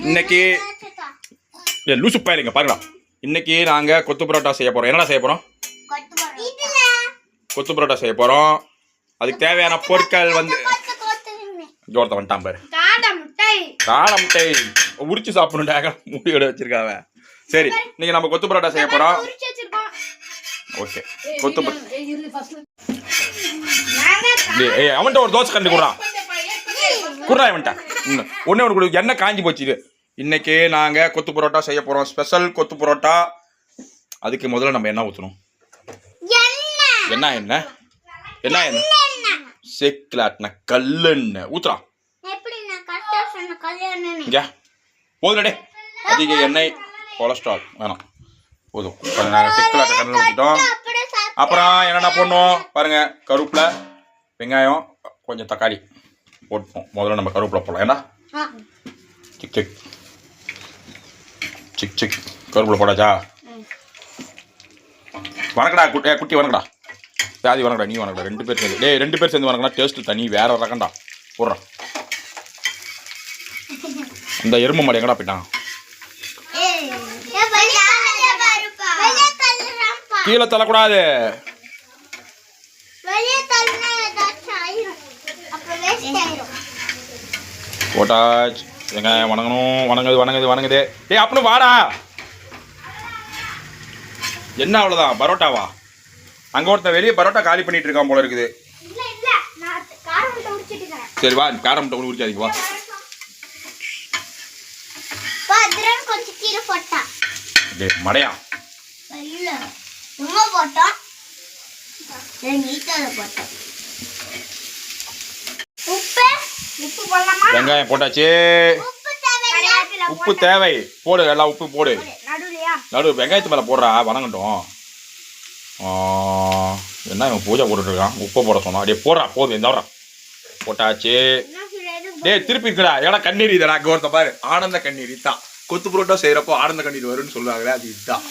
இன்னைக்கு லூசு பயிலுங்க பாருங்களா. இன்னைக்கு நாங்கள் கொத்து பரோட்டா செய்ய போகிறோம். என்னடா செய்ய போகிறோம்? கொத்து பரோட்டா செய்ய போகிறோம். அதுக்கு தேவையான பொருட்கள் வந்து ஜோரத்தை வந்துட்டான் பாரு. காடை முட்டை உரிச்சு சாப்பிடணுண்டாக முடியோட வச்சிருக்காங்க. சரி, இன்னைக்கு நம்ம கொத்து பரோட்டா செய்ய போகிறோம். ஓகே, கொத்து அவன்கிட்ட ஒரு தோசை கண்டு கொடுறான் குடுறா. அவன்கிட்ட ஒன்னே ஒன்று கொடு. எண்ணெய் காஞ்சி போச்சு. இது இன்னைக்கு நாங்கள் கொத்து பரோட்டா செய்ய போகிறோம். ஸ்பெஷல் கொத்து பரோட்டா. அதுக்கு முதல்ல நம்ம என்ன ஊற்றணும்? என்ன செக்கிலாட்டின கல்லெண்ணெய் ஊத்துறான். போதுடே, அதிக எண்ணெய் கொலஸ்ட்ரால் வேணாம், போதும். செக்கிலாட்ட கல்லில் ஊற்றிட்டோம். அப்புறம் என்னென்ன போடணும் பாருங்க. கருவேப்பிலை, வெங்காயம், கொஞ்சம் தக்காளி போட்டோம். முதல்ல நம்ம கருவேப்பிலை போடலாம். ஏன்னா சிக் சிக் சிக் சிக் கருவேப்பிலை போடாச்சா? வணக்கடா குட்டி வணக்கடா. வியாதி வணக்கடா, நீ வணக்கடா. 2 பேர் சேர்ந்து 2 பேர் சேர்ந்து வணக்கடா. டேஸ்ட்டு தனி வேற ரகண்டா. போடுறான். இந்த எறும்பு மாடு எங்கடா போயிட்டான்? கீழே தள்ளக்கூடாது. போட்டாச்சு. வெங்காயம் வணங்குது. ஏய் அப்படின்னு வாடா. என்ன அவ்வளோதான் பரோட்டாவா? அங்கே ஒருத்தன் வெளியே பரோட்டா காலி பண்ணிட்டு இருக்கான் போல இருக்குது. சரி வா, கார முட்டை கூட உரிக்காதீங்க வா. மடையா வெங்காயம் போட்டாச்சு. உப்பு தேவை போடு. எல்லாம் உப்பு போடு. நடு வெங்காயத்து மேலே போடுறா. வணங்கட்டும். என்ன இவன் பூஜை போட்டுருக்கான்? உப்பை போட சொன்னா. அப்படியே போடுறா. போதும் எந்தவரா போட்டாச்சு. திருப்பி இருக்கடா. ஏன்னா கண்ணீர் இதா. அங்கே ஒருத்த பாரு, ஆனந்த கண்ணீர் தான். கொத்து புரோட்டா செய்யறப்போ ஆனந்த கண்ணீர் வரும்னு சொல்லுவாங்களே, அது இதுதான்.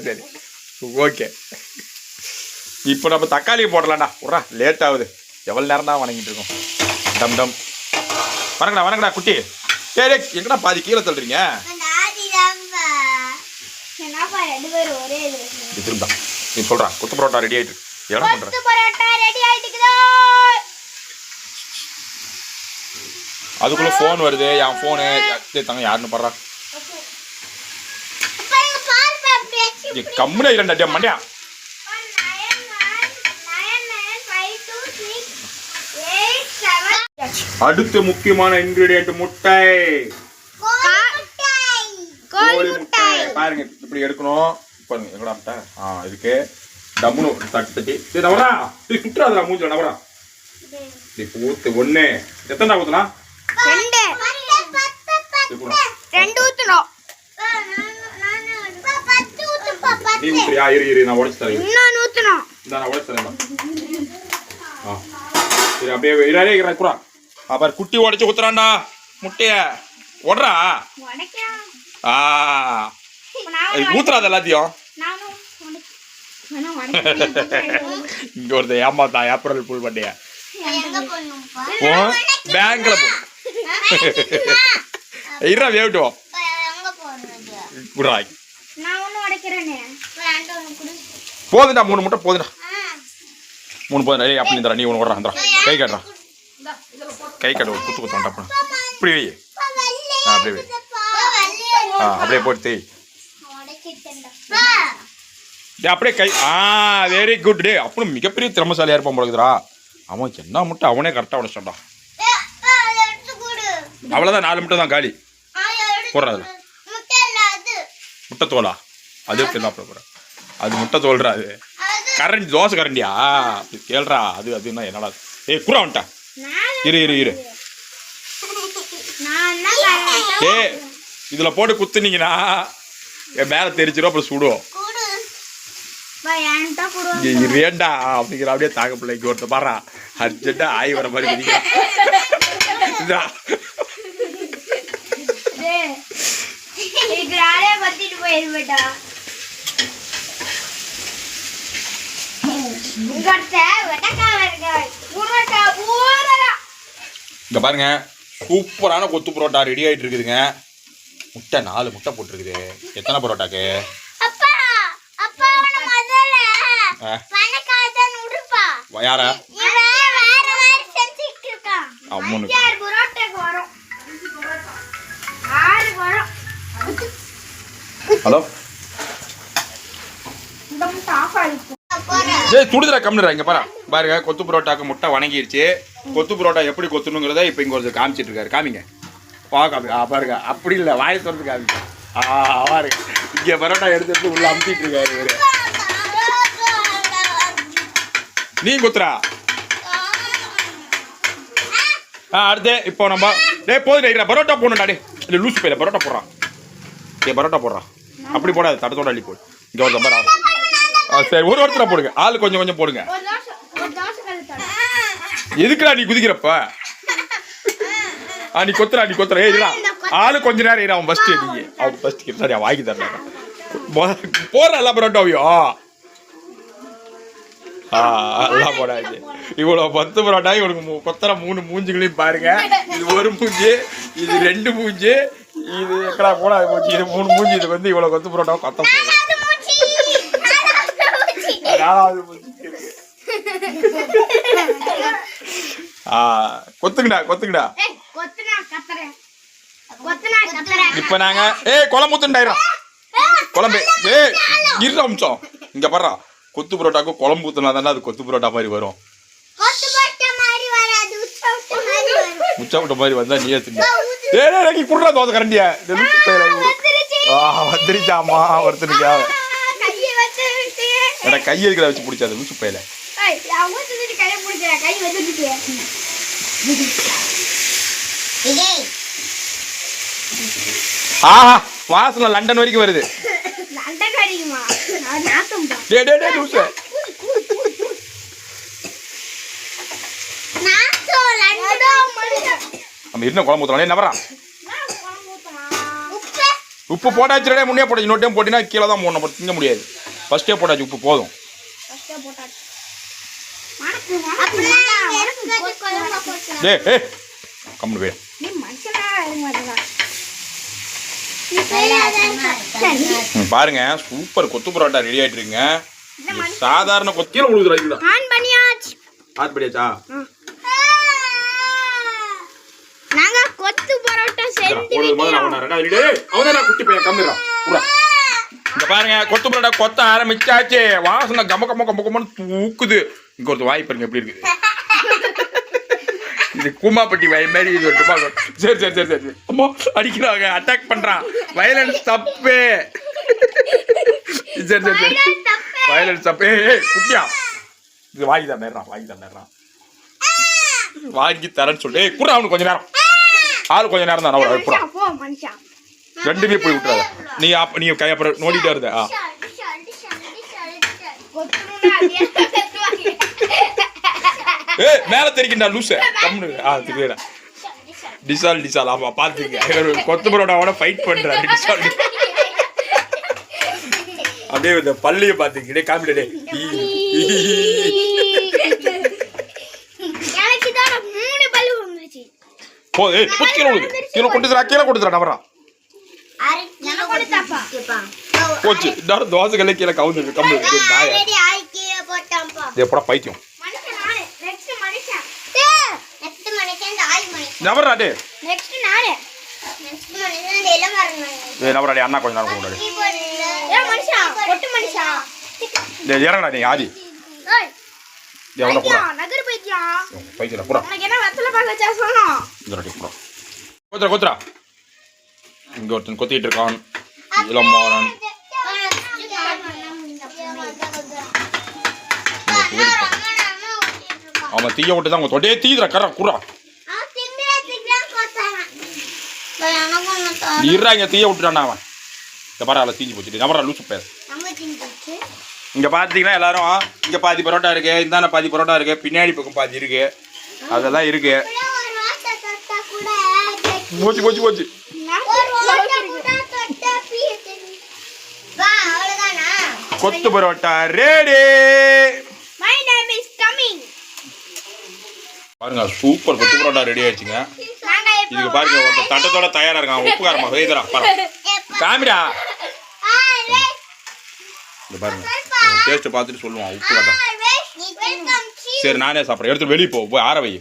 சரி ஓகே. இப்போ நம்ம தக்காளி போடலாம்டா. விட்றா, லேட் ஆகுது. எவ்வளோ நேரம் தான் வணங்கிட்டு இருக்கோம். டம் டம் வணங்கடா குட்டி. சரி, எங்கடா பாதி கீழே தள்ளுறீங்க? திரும்ப நீ சொல்றா. கொத்து பரோட்டா ரெடி ஆயிட்டு. என்ன பண்ற? அதுக்குள்ள போன் வருது. என் போனு தங்க யாருன்னு பாடுறா. கம்முனே இரண்டா மண்டியா. அடுத்த முக்கியமான இன்கிரிடியன்ட் முட்டை. கோழி முட்டை பாருங்க. இப்படி எடுக்கணும். பாருங்க எங்கடா முட்டை. இதுக்கு டம்முனு தட்டி நவரா. சுற்றாதா மூஞ்சில நவரா. ஊத்து. 1 எத்தனை ஊத்தலாம்? 2 ஊத்தணும். நீ ஊத்துறியா? இரு நான் உடைச்சு தரேன். நான் ஊத்தணும். நான் உடைச்சு தரேன். சரி, அப்படியே இராரே குறா. அப்புறம் குட்டி உடைச்சு ஊத்துறான்டா முட்டைய. ஓடுறா. ஊத்துறாது எல்லாத்தையும். இங்க ஒருத்த ஏமாத்தா. ஏப்ரல் புல் பண்ணிய பேங்க்ல போ. இரா வேவிட்டுவோம். போதுடா. 3 முட்டை போதுடா. 3 போதுடா. அப்படி இருந்தா நீ 1 ஓடுறா. கை காட்டுறா. கை காட்டு. குத்து குத்தாண்டா. இப்படி வை. அப்படியே வை. அப்படியே போட்டு தேய். அப்படியே கை. Very good. டே அப்புறம் மிகப்பெரிய திறமசாலியா இருப்பான் போலக்குதுடா. அவன் என்ன முட்டை அவனே கரெக்டாக உடைச்சான்டா. அவ்வளோதான். 4 முட்டை தான் காலி. போடுறா. அதில் முட்டை தோலா? அது என்ன போடுற? அது முட்டை தோல்றா. அது கரண்டி தோசை கரண்டியா? கேள்றா. அது என்ன என்னடா? குறா வந்துட்டா. இரு. இதுல போட்டு குத்துனீங்கன்னா என் மேல தெரிச்சிடும். அப்புறம் சுடுவோம். ஏண்டா அப்படிங்கிற. அப்படியே தாக்க பிள்ளைக்கு ஒருத்த பாடுறா. அர்ஜென்ட்டா ஆய் வர மாதிரி குதிக்கிறான். இங்க பாருங்க. சூப்பரான கொத்து பரோட்டா ரெடி ஆகிட்டு இருக்குதுங்க. முட்டை 4 முட்டை போட்டிருக்குது. எத்தனை பரோட்டாக்கு? யாரா அம்மனுக்கு ஹலோ துடுதுரா கம்னுறா. இங்க பாருங்க கொத்து பரோட்டாக்கு முட்டை வணங்கிருச்சு. கொத்து பரோட்டா எப்படி கொத்தணுங்கிறத இப்போ இங்க ஒரு காமிச்சிட்டு இருக்காரு. காமிங்க பாருங்க. அப்படி இல்லை, வாயை திறந்து காமிங்க. பாருங்க இங்க பரோட்டா எடுத்து உள்ள அமுத்திட்டு இருக்காரு இவரு. நீ கொத்துறா. அடுத்து இப்போ நம்ம போதும் பரோட்டா போடணும்டா. இல்லை லூசு பையில பரோட்டா போடுறான். பரோட்டா போடுறான். அப்படி போடாது, தட்டத்தோட அள்ளி போடு. இங்கே ஒரு தம்பர் ஆகும். சரி ஒருத்தர போடுங்க. ஆளு கொஞ்சம் கொஞ்சம் போடுங்க. எதுக்குடா நீ குதிக்கிறப்ப? நீ கொத்துறா. ஏறா ஆளு கொஞ்ச நேரம் ஏறா. அவன் ஃபர்ஸ்ட் அவன் ஃபர்ஸ்ட் சரி அவன் வாங்கி தரல. போடுற எல்லா பரோட்டாவையும் எல்லாம் போடாது. இவ்வளோ 10 பரோட்டா இவனுக்கு கொத்தர 3 மூஞ்சுகளையும் பாருங்க. இது ஒரு மூஞ்சி, இது 2 மூஞ்சி, இது எக்கடா போட மூஞ்சி, இது 3 மூஞ்சி. இது வந்து இவ்வளோ கொத்து பரோட்டா கொத்த போகுது. கொத்துங்கடா. இப்ப நாங்க குழம்பு ஊத்துண்டாயிரம். குழம்பு இருந்த அம்சம் இங்க பாரு. கொத்து பரோட்டாக்கு குழம்பு ஊத்துனா தானே அது கொத்து பரோட்டா மாதிரி வரும். முச்சா விட்ட மாதிரி வந்தா நீ ஏத்துங்க. குடுறா தோசை கரண்டியா. வந்துருச்சாமா ஒருத்தருக்கா. கையை இருக்கிற வச்சு பிடிச்சாது லூசு பையில. ஆஹா வாசனை லண்டன் வரைக்கும் வருது. நம்ம என்ன குழம்பு ஊத்தலாம் என்ன வரான்? உப்பு போட்டாச்சு. முன்னே போட்டாச்சு. இன்னொரு டைம் போட்டினா கீழே தான் போடணும். திங்க முடியாது. ஃபர்ஸ்டே போட்டாச்சு. உப்பு போதும். கம்முனு போய் பாருங்க. சூப்பர் கொத்து பரோட்டா ரெடி ஆயிட்டு இருக்குங்க. சாதாரண கொத்தியில உழுதுறா. ஆன் பண்ணியாச்சா? நாங்க கொத்து பரோட்டா செஞ்சு குட்டி பையன் கம்மிடா. இங்க பாருங்க கொத்து பரோட்டா கொத்த ஆரம்பிச்சாச்சு. வாசனை கம கம கம கமன்னு தூக்குது. இங்க ஒரு வாய் பாருங்க எப்படி இருக்குது. இது கூமாப்பட்டி வாய் மாதிரி இது ஒரு. சரி அம்மா அடிக்கிறாங்க. அட்டாக் பண்றான். வயலன்ஸ் தப்பு. சரி வயலன்ஸ் தப்பு. குட்டியா இது வாங்கி தான் நேர்றான். வாங்கி தரேன்னு சொல்லி கூட அவனுக்கு கொஞ்ச நேரம். ஆளு கொஞ்ச நேரம் தான். ரெண்டுமே போய் விட்டுறாத. நீ கையப்புறம் நோண்டிட்டே இருந்த. மேல தெரிக்கின்றா லூச. டிசால் ஆமா பாத்துங்க. கொத்து பரோட்டாவோட ஃபைட் பண்றாரு டிசால். அப்படியே இந்த பள்ளியை பாத்துக்கிட்டே காமிடே. கீழே கொடுத்துறா நவரா. போச்சு தோசை கல்ல கீழே கவுந்து கம்மி. எப்படா பைத்தியம் நவராடே. நவராடே அண்ணா கொஞ்ச நேரம் கூடாது. இறங்கடா நீ ஆதி. கொத்துறா. இங்க ஒருத்தன் கொத்திட்டு இருக்கான். இளமாறன் அவன் தீய விட்டு தான் உங்க தொடையே தீதுரா. கரா குறா இறாங்க தீய விட்டுட்டான் அவன். இந்த பரவாயில்ல தீஞ்சு போச்சுட்டு நவரா லூசு பேர். இங்க பாத்தீங்கன்னா எல்லாரும் இங்க பாதி பரோட்டா இருக்கு, இந்தான பாதி பரோட்டா இருக்கு, பின்னாடி பக்கம் பாதி இருக்கு, அதெல்லாம் இருக்கு. போச்சு கொத்து பரோட்டா ரெடி. பாருங்க சூப்பர் கொத்து பரோட்டா ரெடி ஆயிடுச்சுங்க. இதுக்கு பாருங்க ஒருத்தர் தட்டத்தோட தயாரா இருக்கான் உப்பு காரமா செய்தரா பாரு காமிடா இந்த பாருங்க டேஸ்ட் பார்த்துட்டு சொல்லுவான் உப்பு காட்டம் சரி நானே சாப்பிட்றேன் எடுத்து வெளியே போய் ஆற வை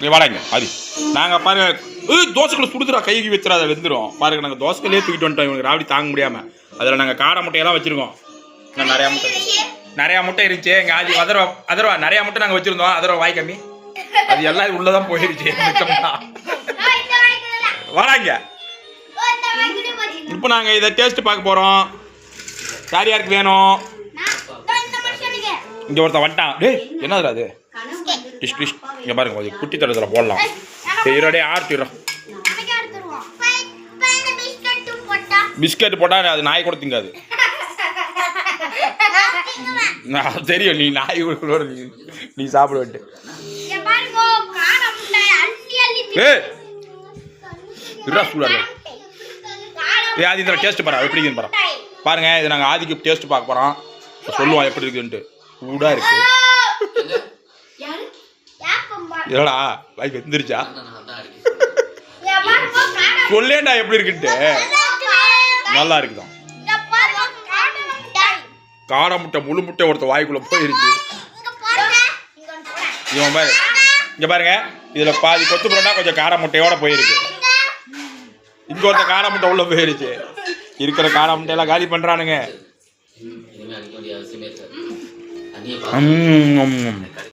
நீ வாடாங்க அது நாங்கள் பாருங்க தோசைகளை சுடுதுடா கைக்கு வச்சுடா அதை வெந்துடும் பாருங்க நாங்கள் தோசைகளே தூக்கிட்டு வந்துட்டோம் இவங்க ராவடி தாங்க முடியாமல் அதில் நாங்கள் காடை முட்டையெல்லாம் வச்சுருக்கோம் இன்னும் நிறையா முட்டை இருந்துச்சு எங்கள் ஆதி அதர்வா நிறையா முட்டை நாங்கள் வச்சுருந்தோம் அதர்வா வாய் கம்மி அது எல்லாம் உள்ளதான் போயிருச்சு வாடாங்க இப்போ நாங்கள் இதை டேஸ்ட் பார்க்க போகிறோம் யார் யாருக்கு வேணும் இங்கே ஒருத்தன் வந்துட்டான் டேய் என்னதுடா அது டிஷ் இங்கே பாருங்க கொஞ்சம் குட்டி தடத்தில் போடலாம் சரி இருடே ஆர்த்திடுறோம் பிஸ்கட் போட்டால் அது நாய் கூட திங்காது நான் தெரியும் நீ நாய் கூட நீ சாப்பிடுவேன்ட்டு சூடாக ஏ ஆதி இதில் டேஸ்ட் பாரு எப்படி இருக்குன்னு பாரு பாருங்க இது நாங்கள் ஆதிக்கு டேஸ்ட் பார்க்க போகிறோம் சொல்லுவோம் எப்படி இருக்குன்ட்டு சூடாக இருக்கு என்னடா வாய் வெந்துருச்சா சொல்லேண்டா எப்படி இருக்குன்ட்டு நல்லா இருக்குதான் காடை முட்டை முழு முட்டை ஒருத்த வாய்க்குள்ள போயிருச்சு இவன் பாரு இங்க பாருங்க இதுல பாதி கொத்து புரோட்டா கொஞ்சம் காடை முட்டையோட போயிருக்கு இங்க ஒருத்த காடை முட்டை உள்ள போயிருச்சு இருக்கிற காடை முட்டையெல்லாம் காலி பண்றானுங்க